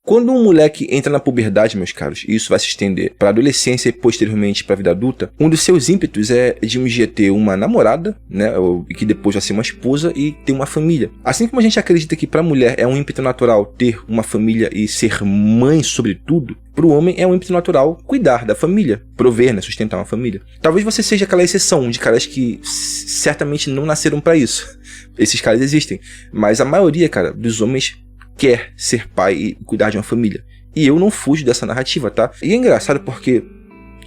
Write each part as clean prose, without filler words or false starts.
Quando um moleque entra na puberdade, meus caros, e isso vai se estender para a adolescência e posteriormente para a vida adulta, um dos seus ímpetos é de um dia ter uma namorada, né, e que depois vai ser uma esposa e ter uma família. Assim como a gente acredita que para a mulher é um ímpeto natural ter uma família e ser mãe sobretudo, para o homem é um ímpeto natural cuidar da família, prover, né, sustentar uma família. Talvez você seja aquela exceção de caras que certamente não nasceram para isso. Esses caras existem, mas a maioria, cara, dos homens quer ser pai e cuidar de uma família. E eu não fujo dessa narrativa, tá? E é engraçado porque,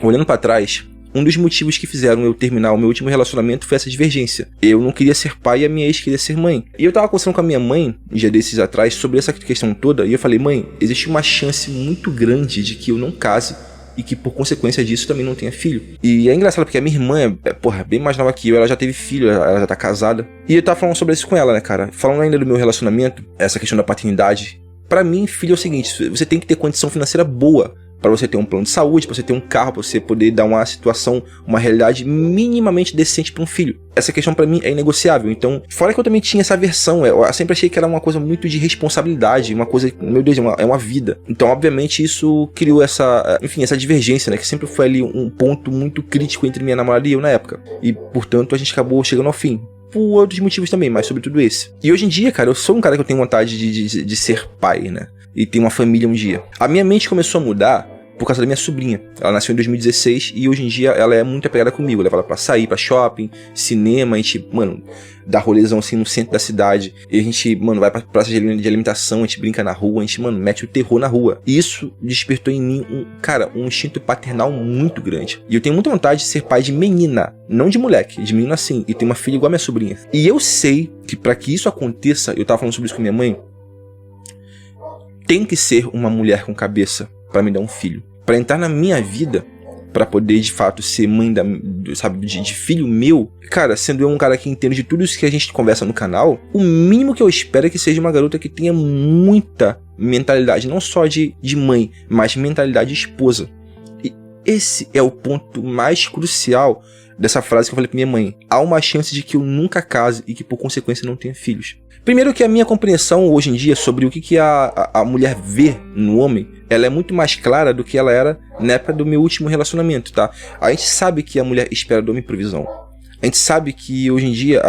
olhando pra trás, um dos motivos que fizeram eu terminar o meu último relacionamento foi essa divergência. Eu não queria ser pai e a minha ex queria ser mãe. E eu tava conversando com a minha mãe, um dia desses atrás, sobre essa questão toda, e eu falei, mãe, existe uma chance muito grande de que eu não case e que por consequência disso também não tenha filho. E é engraçado porque a minha irmã é bem mais nova que eu, ela já teve filho, ela já tá casada. E eu tava falando sobre isso com ela, né, cara? Falando ainda do meu relacionamento, essa questão da paternidade. Pra mim, filho é o seguinte, você tem que ter condição financeira boa para você ter um plano de saúde, para você ter um carro, para você poder dar uma situação, uma realidade minimamente decente para um filho. Essa questão para mim é inegociável. Então, fora que eu também tinha essa versão, eu sempre achei que era uma coisa muito de responsabilidade, uma coisa, meu Deus, é uma vida. Então, obviamente, isso criou essa divergência, né, que sempre foi ali um ponto muito crítico entre minha namorada e eu na época. E, portanto, a gente acabou chegando ao fim. Por outros motivos também, mas sobretudo esse. E hoje em dia, cara, eu sou um cara que eu tenho vontade de ser pai, né? E ter uma família um dia. A minha mente começou a mudar por causa da minha sobrinha. Ela nasceu em 2016 e hoje em dia ela é muito apegada comigo. Eu levo ela pra sair, pra shopping, cinema, a gente, mano, dá rolezão assim no centro da cidade. E a gente, mano, vai pra praça de alimentação, a gente brinca na rua, a gente, mano, mete o terror na rua. E isso despertou em mim, um instinto paternal muito grande. E eu tenho muita vontade de ser pai de menina, não de moleque, de menina assim, e ter uma filha igual a minha sobrinha. E eu sei que pra que isso aconteça, eu tava falando sobre isso com minha mãe, tem que ser uma mulher com cabeça pra me dar um filho. Pra entrar na minha vida, pra poder de fato ser mãe de filho meu, cara, sendo eu um cara que entende de tudo isso que a gente conversa no canal, o mínimo que eu espero é que seja uma garota que tenha muita mentalidade, não só de mãe, mas mentalidade de esposa. E esse é o ponto mais crucial dessa frase que eu falei pra minha mãe. Há uma chance de que eu nunca case e que por consequência não tenha filhos. Primeiro que a minha compreensão hoje em dia sobre o que a mulher vê no homem, ela é muito mais clara do que ela era na época do meu último relacionamento, tá? A gente sabe que a mulher espera do homem provisão. A gente sabe que hoje em dia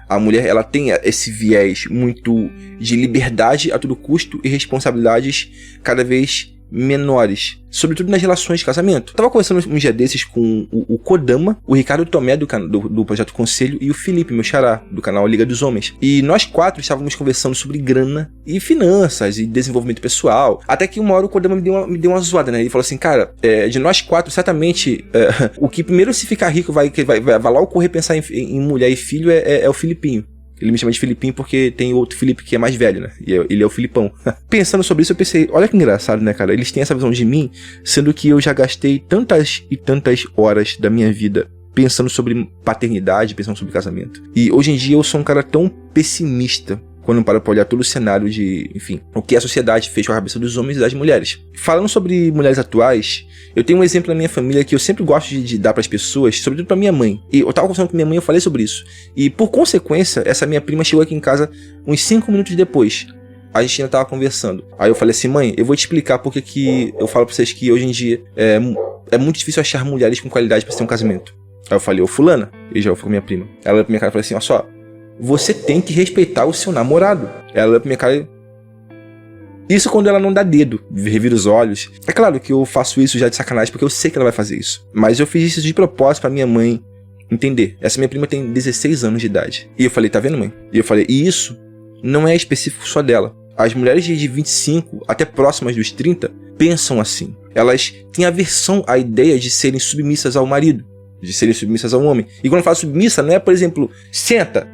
a mulher ela tem esse viés muito de liberdade a todo custo e responsabilidades cada vez menores, sobretudo nas relações de casamento. Eu tava conversando um dia desses com o Kodama, o Ricardo Tomé do Projeto Conselho e o Felipe, meu xará, do canal Liga dos Homens. E nós quatro estávamos conversando sobre grana e finanças e desenvolvimento pessoal. Até que uma hora o Kodama me deu uma zoada, né? Ele falou assim, cara, de nós quatro, certamente, o que primeiro se ficar rico vai logo correr pensar em mulher e filho é o Filipinho. Ele me chama de Filipinho porque tem outro Felipe que é mais velho, né? E ele é o Filipão. Pensando sobre isso, eu pensei, olha que engraçado, né, cara? Eles têm essa visão de mim, sendo que eu já gastei tantas e tantas horas da minha vida pensando sobre paternidade, pensando sobre casamento. E hoje em dia eu sou um cara tão pessimista quando eu paro pra olhar todo o cenário de, enfim, o que a sociedade fez com a cabeça dos homens e das mulheres. Falando sobre mulheres atuais, eu tenho um exemplo na minha família que eu sempre gosto de dar pras pessoas, sobretudo pra minha mãe. E eu tava conversando com minha mãe e eu falei sobre isso. E por consequência, essa minha prima chegou aqui em casa uns 5 minutos depois. A gente ainda tava conversando. Aí eu falei assim, mãe, eu vou te explicar porque que eu falo pra vocês que hoje em dia é muito difícil achar mulheres com qualidade pra ter um casamento. Aí eu falei, ô fulana, e já foi com minha prima. Ela olhou pra minha cara e falou assim, ó só, você tem que respeitar o seu namorado. Ela olhou pra minha cara e... Isso quando ela não dá dedo, revira os olhos. É claro que eu faço isso já de sacanagem, porque eu sei que ela vai fazer isso. Mas eu fiz isso de propósito pra minha mãe entender. Essa minha prima tem 16 anos de idade. E eu falei, tá vendo, mãe? E eu falei, e isso não é específico só dela. As mulheres de 25, até próximas dos 30, pensam assim. Elas têm aversão à ideia de serem submissas ao marido, de serem submissas ao homem. E quando eu falo submissa, não é, por exemplo, senta,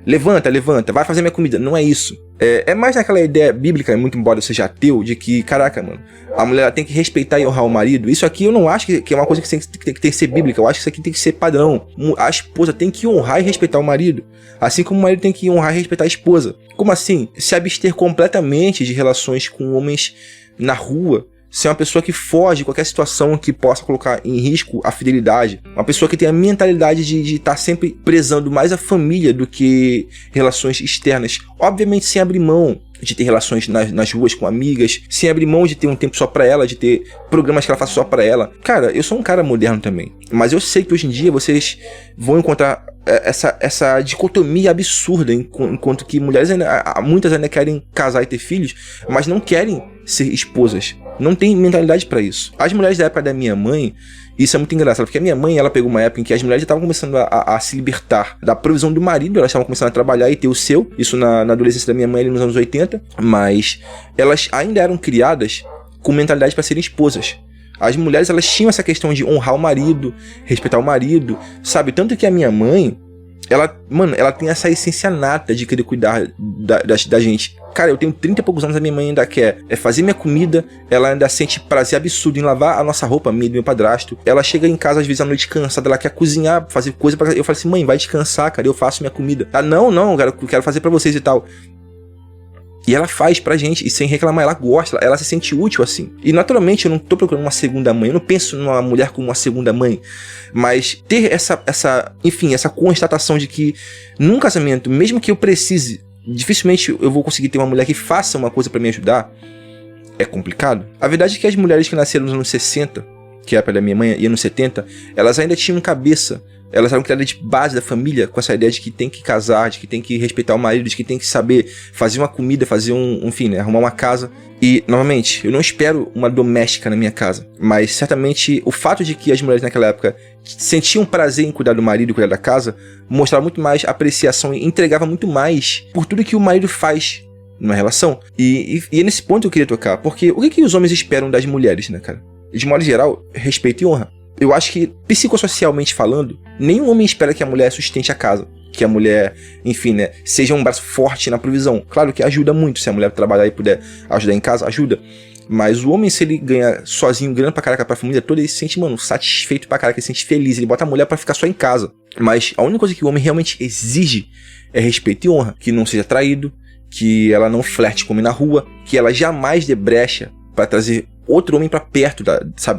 levanta, vai fazer minha comida. Não é isso. É mais naquela ideia bíblica, muito embora eu seja ateu, de que, caraca, mano, a mulher tem que respeitar e honrar o marido. Isso aqui eu não acho que é uma coisa que tem que ser bíblica. Eu acho que isso aqui tem que ser padrão. A esposa tem que honrar e respeitar o marido, assim como o marido tem que honrar e respeitar a esposa. Como assim? Se abster completamente de relações com homens na rua, ser uma pessoa que foge de qualquer situação que possa colocar em risco a fidelidade. Uma pessoa que tem a mentalidade de estar sempre prezando mais a família do que relações externas. Obviamente sem abrir mão de ter relações nas ruas com amigas, sem abrir mão de ter um tempo só pra ela, de ter programas que ela faça só pra ela. Cara, eu sou um cara moderno também, mas eu sei que hoje em dia vocês vão encontrar essa dicotomia absurda, enquanto que muitas ainda querem casar e ter filhos, mas não querem ser esposas. Não tem mentalidade pra isso. As mulheres da época da minha mãe, isso é muito engraçado, porque a minha mãe, ela pegou uma época em que as mulheres já estavam começando a se libertar da provisão do marido, elas estavam começando a trabalhar e ter o seu, isso na adolescência da minha mãe ali nos anos 80, mas elas ainda eram criadas com mentalidade para serem esposas. As mulheres, elas tinham essa questão de honrar o marido, respeitar o marido, sabe? Tanto que a minha mãe, ela tem essa essência nata de querer cuidar da gente. Cara, eu tenho 30 e poucos anos, a minha mãe ainda quer fazer minha comida, ela ainda sente prazer absurdo em lavar a nossa roupa, minha e do meu padrasto. Ela chega em casa às vezes à noite cansada, ela quer cozinhar, fazer coisa pra... Eu falo assim, mãe, vai descansar, cara, eu faço minha comida. Ah, não, cara, eu quero fazer pra vocês e tal. E ela faz pra gente, e sem reclamar, ela gosta, ela se sente útil assim. E naturalmente eu não tô procurando uma segunda mãe, eu não penso numa mulher como uma segunda mãe. Mas ter essa constatação de que num casamento, mesmo que eu precise, dificilmente eu vou conseguir ter uma mulher que faça uma coisa pra me ajudar, é complicado. A verdade é que as mulheres que nasceram nos anos 60, que é a época da minha mãe, e anos 70, elas ainda tinham cabeça. Elas eram criadas de base da família, com essa ideia de que tem que casar, de que tem que respeitar o marido, de que tem que saber fazer uma comida, fazer arrumar uma casa. E, novamente, eu não espero uma doméstica na minha casa, mas certamente o fato de que as mulheres naquela época sentiam prazer em cuidar do marido e cuidar da casa, mostrava muito mais apreciação e entregava muito mais por tudo que o marido faz numa relação. E é nesse ponto que eu queria tocar, porque o que os homens esperam das mulheres, né, cara? De modo geral, respeito e honra. Eu acho que, psicossocialmente falando, nenhum homem espera que a mulher sustente a casa. Que a mulher, enfim, né, seja um braço forte na provisão. Claro que ajuda muito, se a mulher trabalhar e puder ajudar em casa, ajuda. Mas o homem, se ele ganha sozinho, grana pra caraca pra família toda, ele se sente, mano, satisfeito pra caraca, ele se sente feliz. Ele bota a mulher pra ficar só em casa. Mas a única coisa que o homem realmente exige é respeito e honra. Que não seja traído, que ela não flerte com o homem na rua, que ela jamais dê brecha pra trazer outro homem pra perto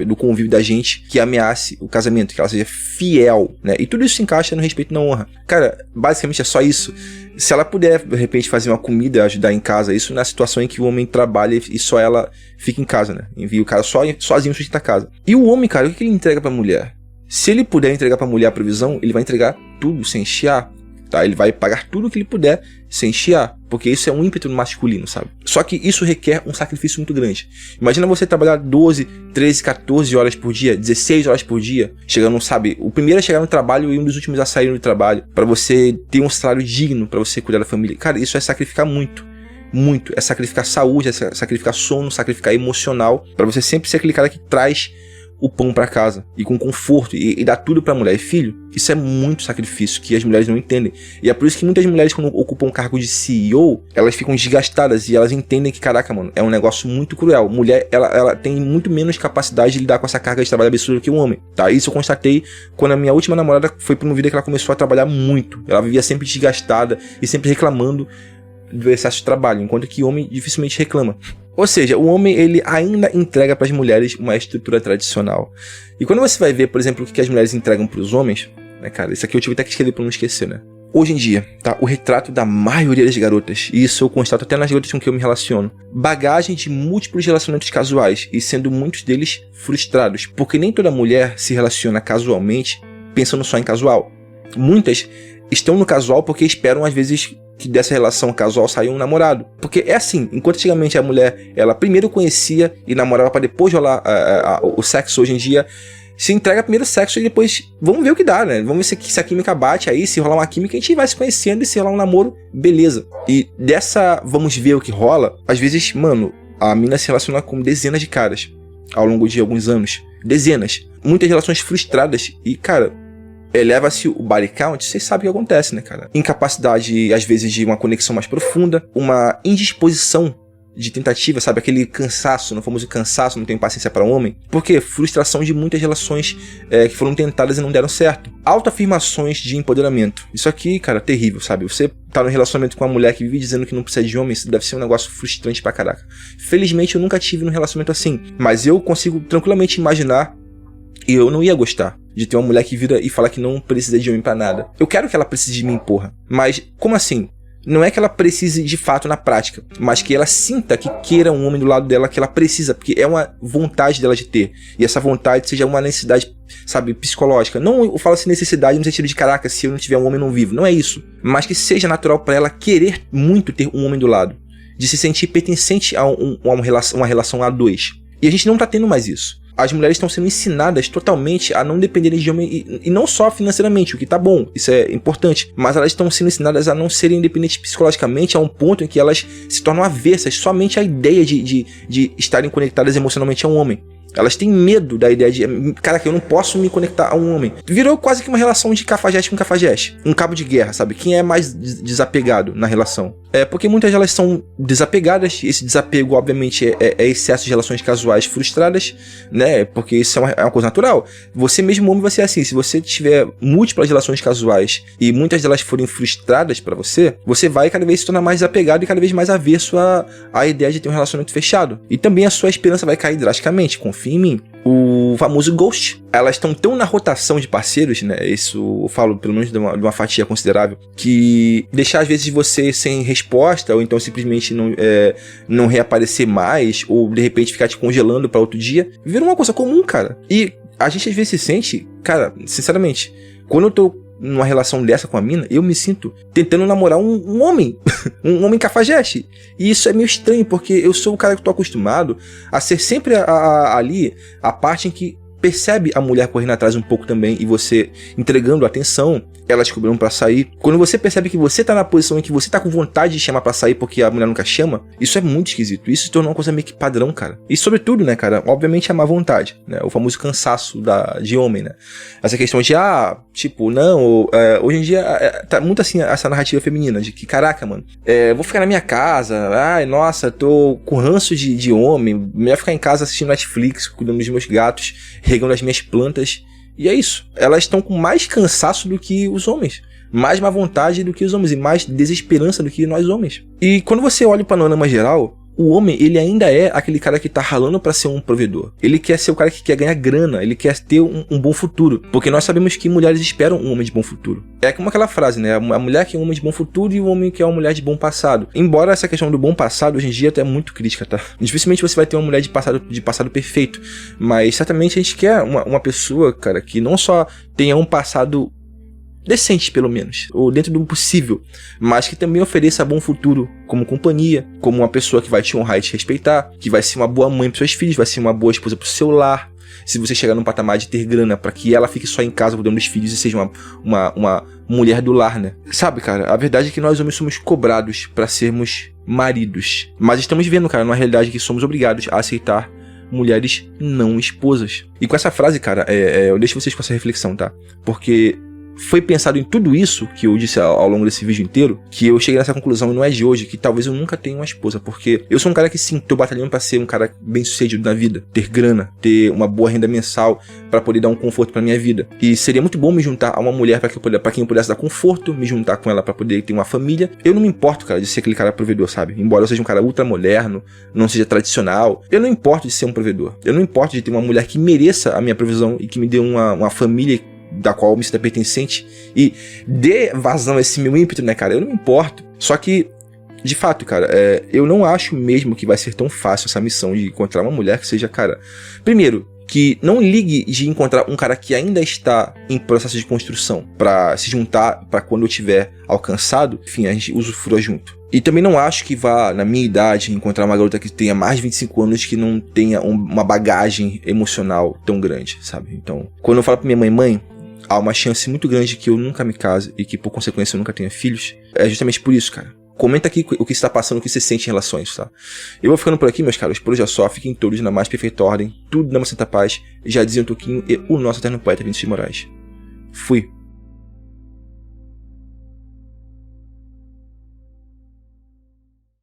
do convívio da gente, que ameace o casamento, que ela seja fiel, né? E tudo isso se encaixa no respeito e na honra. Cara, basicamente é só isso. Se ela puder, de repente, fazer uma comida, ajudar em casa, isso na situação em que o homem trabalha e só ela fica em casa, né? Envia o cara sozinho sustentar a casa. E o homem, cara, o que ele entrega pra mulher? Se ele puder entregar pra mulher a provisão, ele vai entregar tudo, sem chiar. Tá? Ele vai pagar tudo o que ele puder sem chiar, porque isso é um ímpeto masculino, sabe? Só que isso requer um sacrifício muito grande. Imagina você trabalhar 12, 13, 14 horas por dia, 16 horas por dia, chegando, sabe? O primeiro a chegar no trabalho e um dos últimos a sair do trabalho, pra você ter um salário digno, pra você cuidar da família. Cara, isso é sacrificar muito. Muito. É sacrificar saúde, é sacrificar sono, sacrificar emocional, pra você sempre ser aquele cara que traz o pão pra casa, e com conforto, e dá tudo pra mulher e filho. Isso é muito sacrifício que as mulheres não entendem. E é por isso que muitas mulheres, quando ocupam um cargo de CEO, elas ficam desgastadas, e elas entendem que, caraca, mano, é um negócio muito cruel. Mulher, ela tem muito menos capacidade de lidar com essa carga de trabalho absurda que o homem, tá? Isso eu constatei quando a minha última namorada foi promovida, que ela começou a trabalhar muito. Ela vivia sempre desgastada e sempre reclamando do excesso de trabalho, enquanto que o homem dificilmente reclama. Ou seja, o homem, ele ainda entrega para as mulheres uma estrutura tradicional. E quando você vai ver, por exemplo, o que as mulheres entregam para os homens, né, cara, isso aqui eu tive até que escrever para não esquecer, né? Hoje em dia, tá, o retrato da maioria das garotas, e isso eu constato até nas garotas com que eu me relaciono, bagagem de múltiplos relacionamentos casuais, e sendo muitos deles frustrados, porque nem toda mulher se relaciona casualmente pensando só em casual. Muitas estão no casual porque esperam, às vezes, que dessa relação casual saia um namorado. Porque é assim, enquanto antigamente a mulher, ela primeiro conhecia e namorava pra depois rolar o sexo, hoje em dia se entrega primeiro o sexo e depois vamos ver o que dá, né? Vamos ver se a química bate aí, se rolar uma química a gente vai se conhecendo, e se rolar um namoro, beleza. E dessa vamos ver o que rola, às vezes, mano, a mina se relaciona com dezenas de caras ao longo de alguns anos. Dezenas. Muitas relações frustradas e, cara, eleva-se o body count, vocês sabem o que acontece, né, cara? Incapacidade, às vezes, de uma conexão mais profunda, uma indisposição de tentativa, sabe? Aquele cansaço, no famoso cansaço, não tenho paciência para homem. Por quê? Frustração de muitas relações que foram tentadas e não deram certo. Autoafirmações de empoderamento. Isso aqui, cara, terrível, sabe? Você tá num relacionamento com uma mulher que vive dizendo que não precisa de homem, isso deve ser um negócio frustrante pra caraca. Felizmente, eu nunca tive num relacionamento assim, mas eu consigo tranquilamente imaginar. E eu não ia gostar de ter uma mulher que vira e fala que não precisa de homem pra nada. Eu quero que ela precise de mim, porra. Mas, como assim? não é que ela precise de fato na prática, mas que ela sinta que queira um homem do lado dela, que ela precisa, porque é uma vontade dela de ter. E essa vontade seja uma necessidade, sabe, psicológica. Não eu falo assim necessidade no sentido de, caraca, se eu não tiver um homem, não vivo. Não é isso. Mas que seja natural pra ela querer muito ter um homem do lado. De se sentir pertencente a uma relação a dois. E a gente não tá tendo mais isso. As mulheres estão sendo ensinadas totalmente a não dependerem de homem, e não só financeiramente, o que tá bom, isso é importante, mas elas estão sendo ensinadas a não serem independentes psicologicamente a um ponto em que elas se tornam avessas somente à ideia de estarem conectadas emocionalmente a um homem. Elas têm medo da ideia de, caraca, eu não posso me conectar a um homem. Virou quase que uma relação de cafajeste com cafajeste. Um cabo de guerra, sabe? Quem é mais desapegado na relação? É porque muitas delas são desapegadas. Esse desapego, obviamente, é excesso de relações casuais frustradas, né? Porque isso é uma coisa natural. Você mesmo, homem, vai ser assim. Se você tiver múltiplas relações casuais e muitas delas forem frustradas pra você, você vai cada vez se tornar mais desapegado e cada vez mais avesso à ideia de ter um relacionamento fechado. E também a sua esperança vai cair drasticamente. Confia em mim. O famoso ghost. Elas estão tão na rotação de parceiros, né? Isso eu falo pelo menos de uma fatia considerável, que deixar às vezes você sem resposta, ou então simplesmente não reaparecer mais, ou de repente ficar te congelando pra outro dia, vira uma coisa comum, cara. E a gente às vezes se sente, cara, sinceramente, quando eu tô numa relação dessa com a mina, eu me sinto tentando namorar um homem, um homem cafajeste. E isso é meio estranho, porque eu sou o cara que tô acostumado a ser sempre ali a parte em que percebe a mulher correndo atrás um pouco também, e você entregando atenção, elas cobrando pra sair. Quando você percebe que você tá na posição em que você tá com vontade de chamar pra sair porque a mulher nunca chama, isso é muito esquisito. Isso se tornou uma coisa meio que padrão, cara. E sobretudo, né, cara, obviamente a má vontade, né, o famoso cansaço de homem, né. Essa questão de, tipo, não, hoje em dia tá muito assim essa narrativa feminina, de que, caraca, mano, vou ficar na minha casa, ai, nossa, tô com ranço de homem, melhor ficar em casa assistindo Netflix, cuidando dos meus gatos, regando as minhas plantas. E é isso. Elas estão com mais cansaço do que os homens. Mais má vontade do que os homens. E mais desesperança do que nós homens. E quando você olha o panorama geral, o homem, ele ainda é aquele cara que tá ralando pra ser um provedor. Ele quer ser o cara que quer ganhar grana. Ele quer ter um bom futuro. Porque nós sabemos que mulheres esperam um homem de bom futuro. É como aquela frase, né? A mulher que é um homem de bom futuro e o homem que é uma mulher de bom passado. Embora essa questão do bom passado, hoje em dia, até é muito crítica, tá? Dificilmente você vai ter uma mulher de passado perfeito. Mas certamente a gente quer uma pessoa, cara, que não só tenha um passado decente, pelo menos, ou dentro do possível, mas que também ofereça bom futuro como companhia, como uma pessoa que vai te honrar e te respeitar, que vai ser uma boa mãe para seus filhos, vai ser uma boa esposa pro seu lar. Se você chegar num patamar de ter grana para que ela fique só em casa cuidando dos filhos e seja uma mulher do lar, né? Sabe, cara, a verdade é que nós homens somos cobrados para sermos maridos, mas estamos vendo, cara, numa realidade que somos obrigados a aceitar mulheres não esposas. E com essa frase, cara, eu deixo vocês com essa reflexão, tá? Porque foi pensado em tudo isso que eu disse ao longo desse vídeo inteiro, que eu cheguei nessa conclusão, e não é de hoje, que talvez eu nunca tenha uma esposa, porque eu sou um cara que sim, tô batalhando pra ser um cara bem sucedido na vida, ter grana, ter uma boa renda mensal pra poder dar um conforto pra minha vida. E seria muito bom me juntar a uma mulher pra quem eu pudesse dar conforto, me juntar com ela pra poder ter uma família. Eu não me importo, cara, de ser aquele cara provedor, sabe? Embora eu seja um cara ultra moderno, não seja tradicional, eu não importo de ser um provedor. Eu não importo de ter uma mulher que mereça a minha provisão e que me dê uma família da qual eu me sinta pertencente e dê vazão a esse meu ímpeto, né, cara? Eu não me importo. Só que, de fato, cara, eu não acho mesmo que vai ser tão fácil essa missão de encontrar uma mulher que seja, cara, primeiro, que não ligue de encontrar um cara que ainda está em processo de construção pra se juntar pra quando eu tiver alcançado, enfim, a gente usufrua junto. E também não acho que vá, na minha idade, encontrar uma garota que tenha mais de 25 anos que não tenha uma bagagem emocional tão grande, sabe? Então, quando eu falo pra minha mãe, há uma chance muito grande que eu nunca me case e que, por consequência, eu nunca tenha filhos, é justamente por isso, cara. Comenta aqui o que está passando, o que você sente em relação a isso, tá? Eu vou ficando por aqui, meus caros. Por hoje é só. Fiquem todos na mais perfeita ordem. Tudo na mais santa paz. Já dizia um Toquinho e o nosso eterno poeta Vinícius de Moraes. Fui.